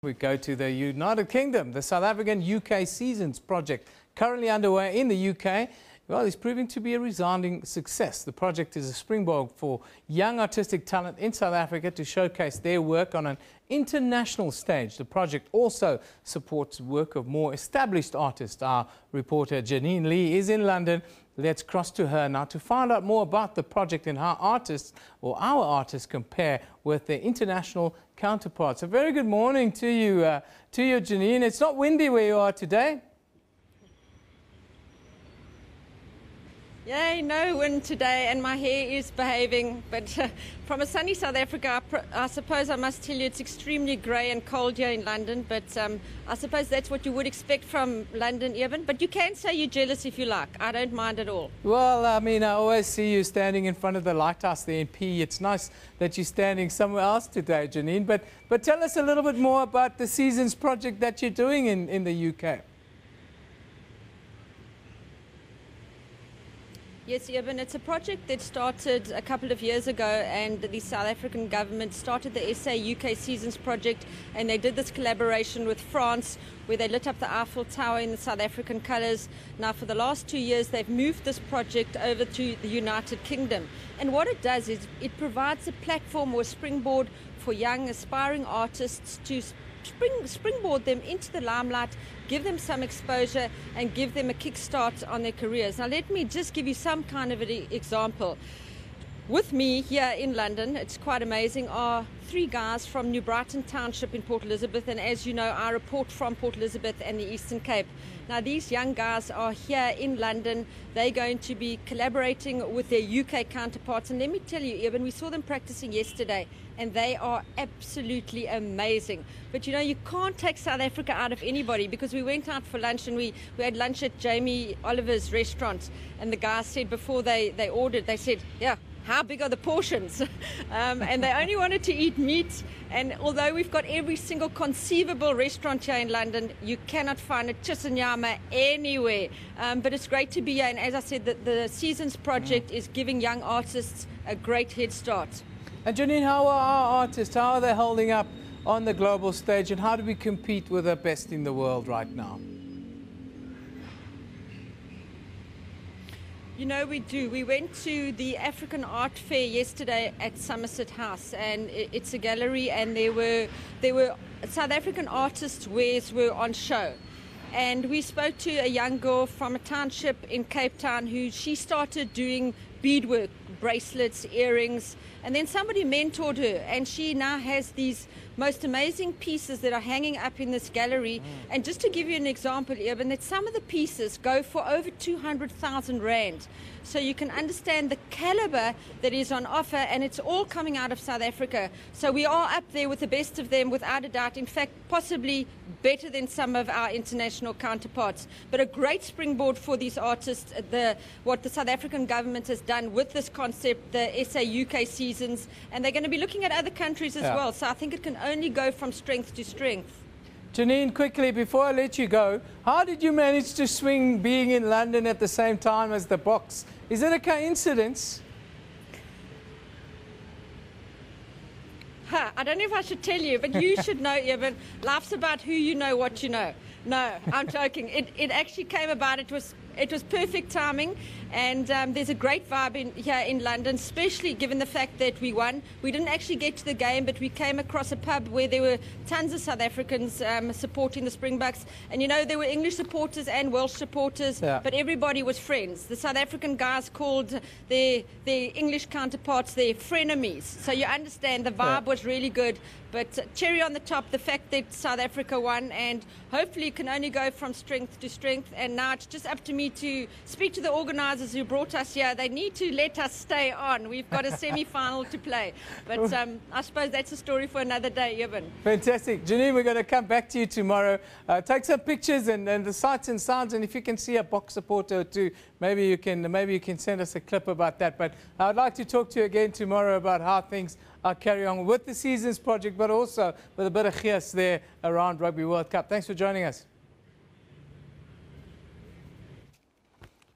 We go to the United Kingdom. The South African UK Seasons project, currently underway in the UK, well, is proving to be a resounding success. The project is a springboard for young artistic talent in South Africa to showcase their work on an international stage. The project also supports work of more established artists. Our reporter Janine Lee is in London. Let's cross to her now to find out more about the project and how artists, or our artists, compare with their international counterparts. A very good morning to you, Janine. It's not windy where you are today. Yay, no wind today, and my hair is behaving. But from a sunny South Africa, I suppose I must tell you it's extremely grey and cold here in London. But I suppose that's what you would expect from London, even. But you can say you're jealous if you like. I don't mind at all. Well, I mean, I always see you standing in front of the lighthouse there in P. It's nice that you're standing somewhere else today, Janine. But tell us a little bit more about the Seasons project that you're doing in the UK. Yes, Evan, it's a project that started a couple of years ago, and the South African government started the UK Seasons project, and they did this collaboration with France where they lit up the Eiffel Tower in the South African colours. Now, for the last 2 years, they've moved this project over to the United Kingdom. And what it does is it provides a platform or a springboard for young aspiring artists to springboard them into the limelight, give them some exposure and give them a kickstart on their careers. Now let me just give you some kind of an example. With me here in London, it's quite amazing, are 3 guys from New Brighton Township in Port Elizabeth, and as you know, I report from Port Elizabeth and the Eastern Cape. Now these young guys are here in London. They're going to be collaborating with their UK counterparts, and let me tell you, Evan, we saw them practicing yesterday and they are absolutely amazing. But you know, you can't take South Africa out of anybody, because we went out for lunch and we had lunch at Jamie Oliver's restaurant, and the guys said before they ordered, they said, yeah, how big are the portions? And they only wanted to eat meat. And although we've got every single conceivable restaurant here in London, you cannot find a chisenyama anywhere. But it's great to be here. And as I said, the Seasons project is giving young artists a great head start. And Janine, how are our artists? How are they holding up on the global stage? And how do we compete with the best in the world right now? You know, we do. We went to the African Art Fair yesterday at Somerset House, and it's a gallery, and there were South African artists' wares were on show. And we spoke to a young girl from a township in Cape Town she started doing beadwork, bracelets, earrings, and then somebody mentored her, and she now has these most amazing pieces that are hanging up in this gallery. And just to give you an example, Evan, that some of the pieces go for over 200,000 Rand. So you can understand the caliber that is on offer, and it's all coming out of South Africa. So we are up there with the best of them, without a doubt. In fact, possibly better than some of our international counterparts. But a great springboard for these artists, what the South African government has done with this concept, the UK Seasons, and they're going to be looking at other countries as well. So I think it can only go from strength to strength. Janine, quickly, before I let you go, how did you manage to swing being in London at the same time as the box? Is it a coincidence? I don't know if I should tell you, but you should know, Evan. Life's about who you know, what you know. No, I'm joking. It actually came about. It was perfect timing, and there's a great vibe here in London, especially given the fact that we won. We didn't actually get to the game, but we came across a pub where there were tons of South Africans supporting the Springboks, and you know, there were English supporters and Welsh supporters, but everybody was friends. The South African guys called their English counterparts their frenemies, so you understand the vibe was really good. But cherry on the top, the fact that South Africa won, and hopefully it can only go from strength to strength. And now it's just up to me to speak to the organisers who brought us here. They need to let us stay on. We've got a semi-final to play. But I suppose that's a story for another day, Evan. Fantastic. Janine, we're going to come back to you tomorrow. Take some pictures and the sights and sounds, and if you can see a box supporter or two, maybe you can send us a clip about that. But I'd like to talk to you again tomorrow about how things are carrying on with the Seasons project, but also with a bit of chaos there around Rugby World Cup. Thanks for joining us.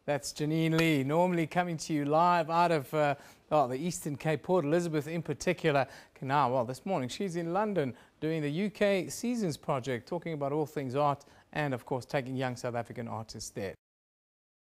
That's Janine Lee, normally coming to you live out of the Eastern Cape, Port Elizabeth in particular. Now, well, this morning she's in London doing the UK Seasons project, talking about all things art and, of course, taking young South African artists there.